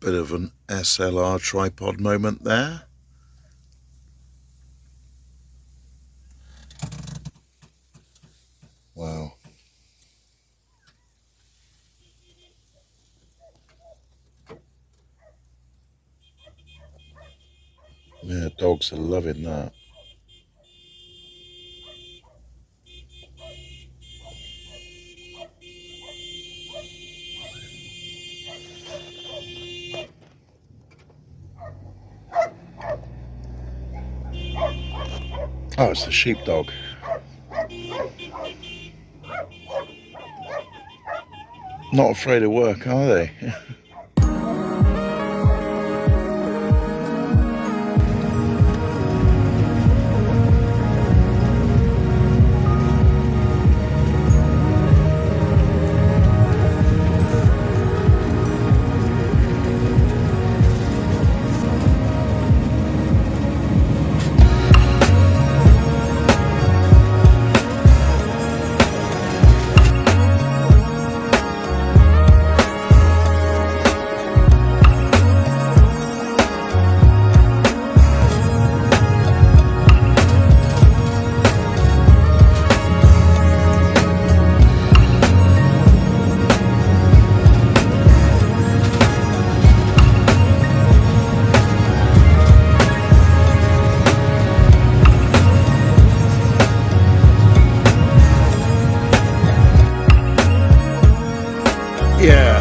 Bit of an SLR tripod moment there. Wow. Yeah, dogs are loving that. Oh, it's the sheepdog. Not afraid of work, are they? Yeah.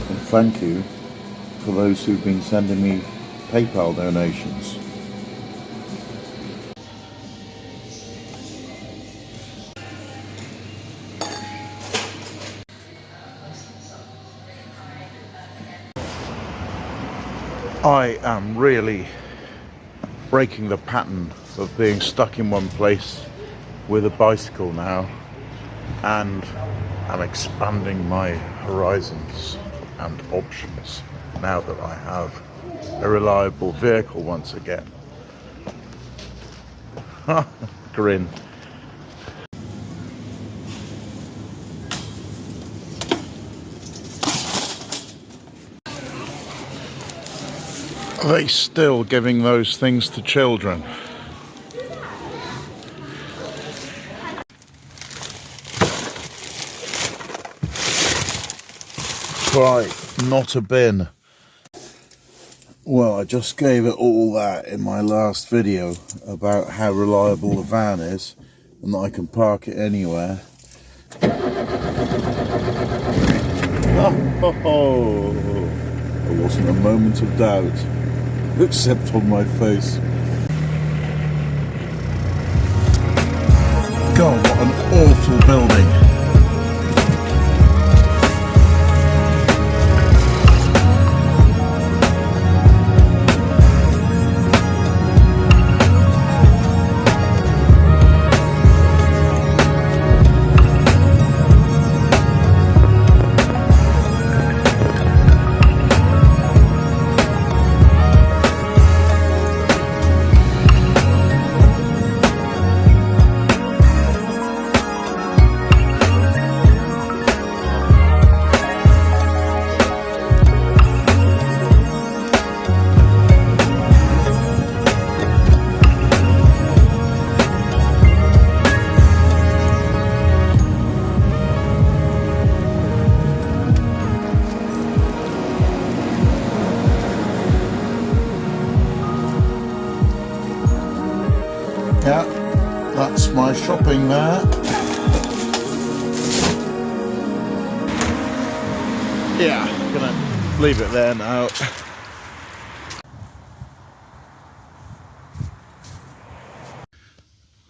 And thank you for those who've been sending me PayPal donations. I am really breaking the pattern of being stuck in one place with a bicycle now, and I'm expanding my horizons and options now that I have a reliable vehicle once again. Grin. Are they still giving those things to children? Right, not a bin. Well, I just gave it all that in my last video about how reliable the van is and that I can park it anywhere. Oh, there wasn't a moment of doubt, except on my face. God, what an awful building. Yeah, that's my shopping there. Yeah, gonna leave it there now.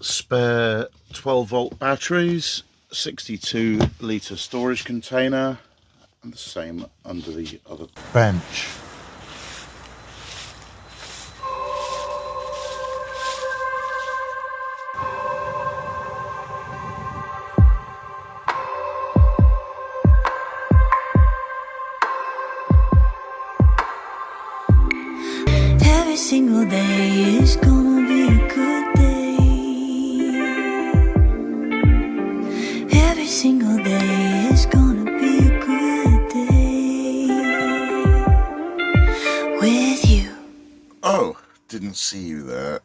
Spare 12-volt batteries, 62-litre storage container, and the same under the other bench. single day is gonna be a good day. Every single day is gonna be a good day with you. Oh, didn't see you there.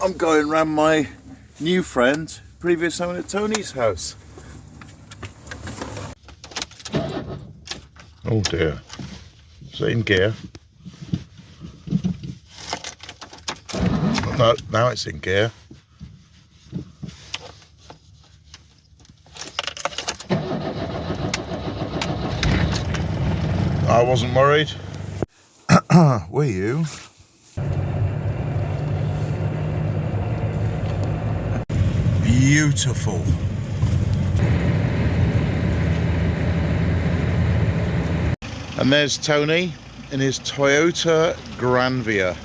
I'm going round my new friend, previous owner Tony's house. Oh dear. Is it in gear? No, now it's in gear. I wasn't worried. Were you? Beautiful. And there's Tony in his Toyota Granvia.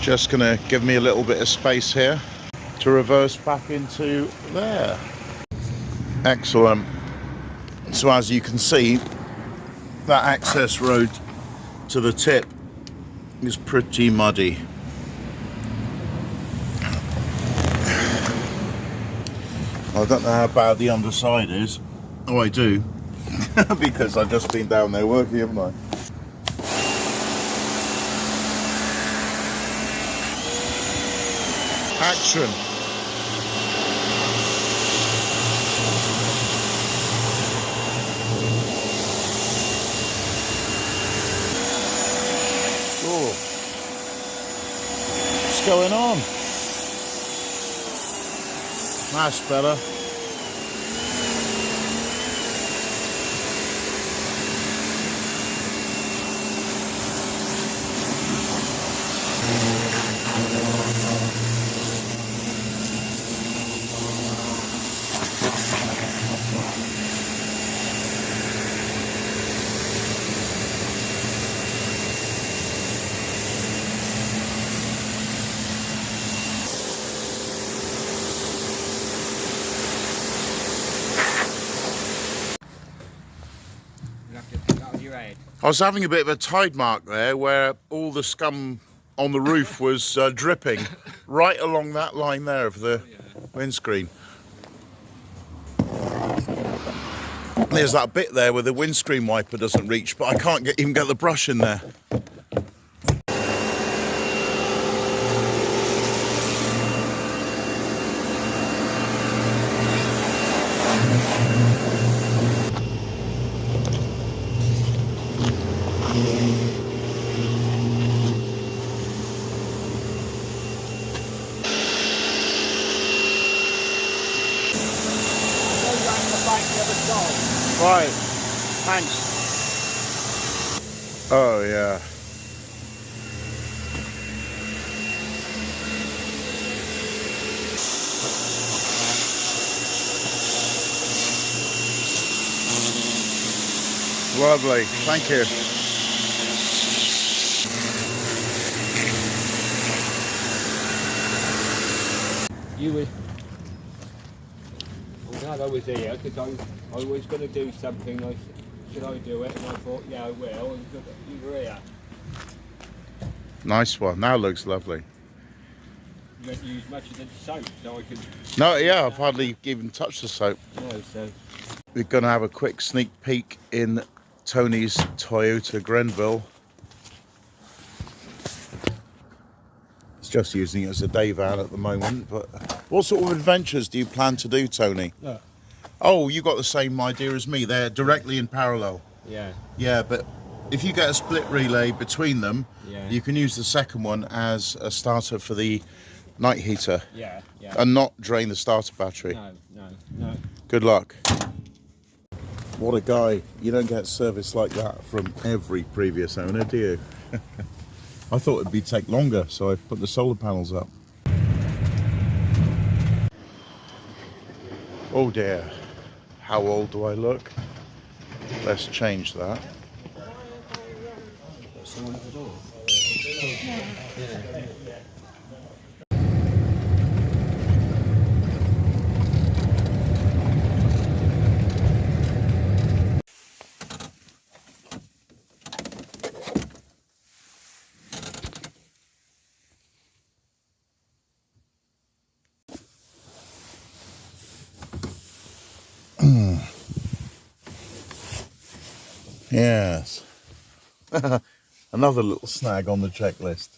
Just gonna give me a little bit of space here to reverse back into there. Excellent. So as you can see, that access road to the tip is pretty muddy. I don't know how bad the underside is. Oh, I do. Because I've just been down there working, haven't I? Action. Oh. What's going on? That's better. I was having a bit of a tide mark there where all the scum on the roof was dripping right along that line there of the windscreen. There's that bit there where the windscreen wiper doesn't reach, but I can't even get the brush in there. Right, thanks. Oh yeah. Lovely, thank you. You were... I'm glad I was here, because I was going to do something. I said, should I do it? And I thought, yeah, I will. And you were here. Nice one. Now looks lovely. You don't use much of the soap, so I can... No, yeah, I've hardly even touched the soap. No, so... We're going to have a quick sneak peek in Tony's Toyota Grenville. It's just using it as a day van at the moment, but what sort of adventures do you plan to do, Tony? Yeah. Oh, you got the same idea as me. They're directly in parallel. Yeah. Yeah, but if you get a split relay between them, yeah, you can use the second one as a starter for the night heater. Yeah, yeah. And not drain the starter battery. No, no, no. Good luck. What a guy. You don't get service like that from every previous owner, do you? I thought it'd take longer, so I put the solar panels up. Oh dear. How old do I look? Let's change that. Someone at the door. Yes. Another little snag on the checklist.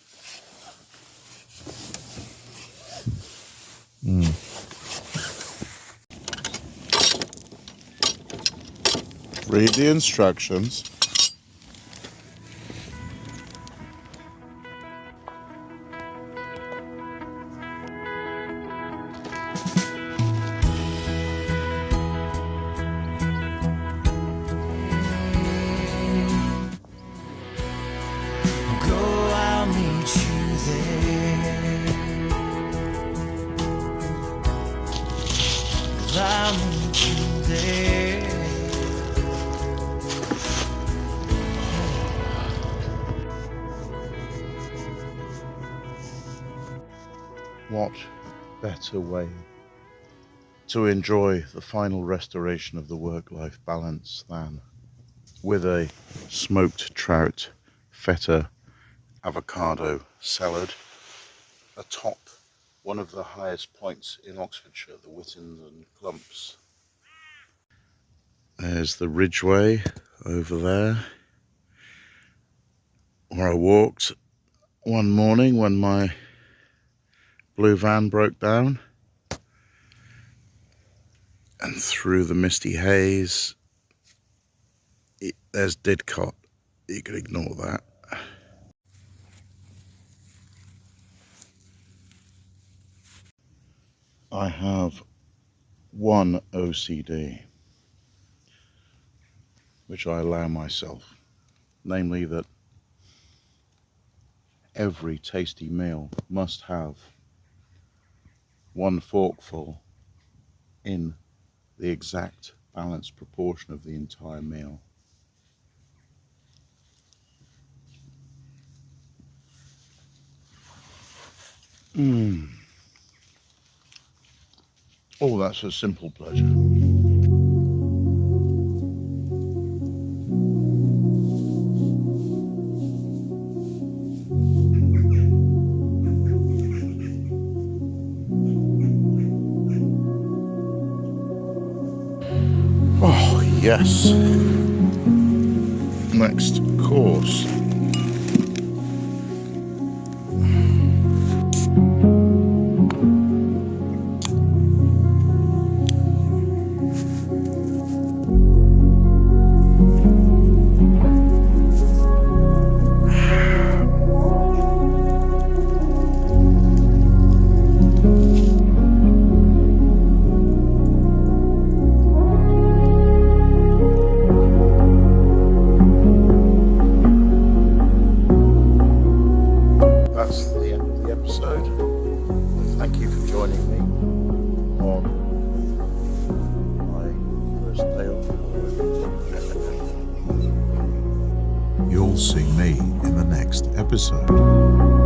Read the instructions. Go, I'll meet you there. I'll meet you there. What better way to enjoy the final restoration of the work-life balance than with a smoked trout, feta, avocado salad atop one of the highest points in Oxfordshire, the Whittenden Clumps. There's the ridgeway over there where I walked one morning when my blue van broke down, and through the misty haze there's Didcot. You could ignore that. I have one OCD which I allow myself, namely that every tasty meal must have one forkful in the exact balanced proportion of the entire meal. Oh, that's a simple pleasure. Oh, yes. Next course. That's the end of the episode. Thank you for joining me on my first day off. You'll see me in the next episode.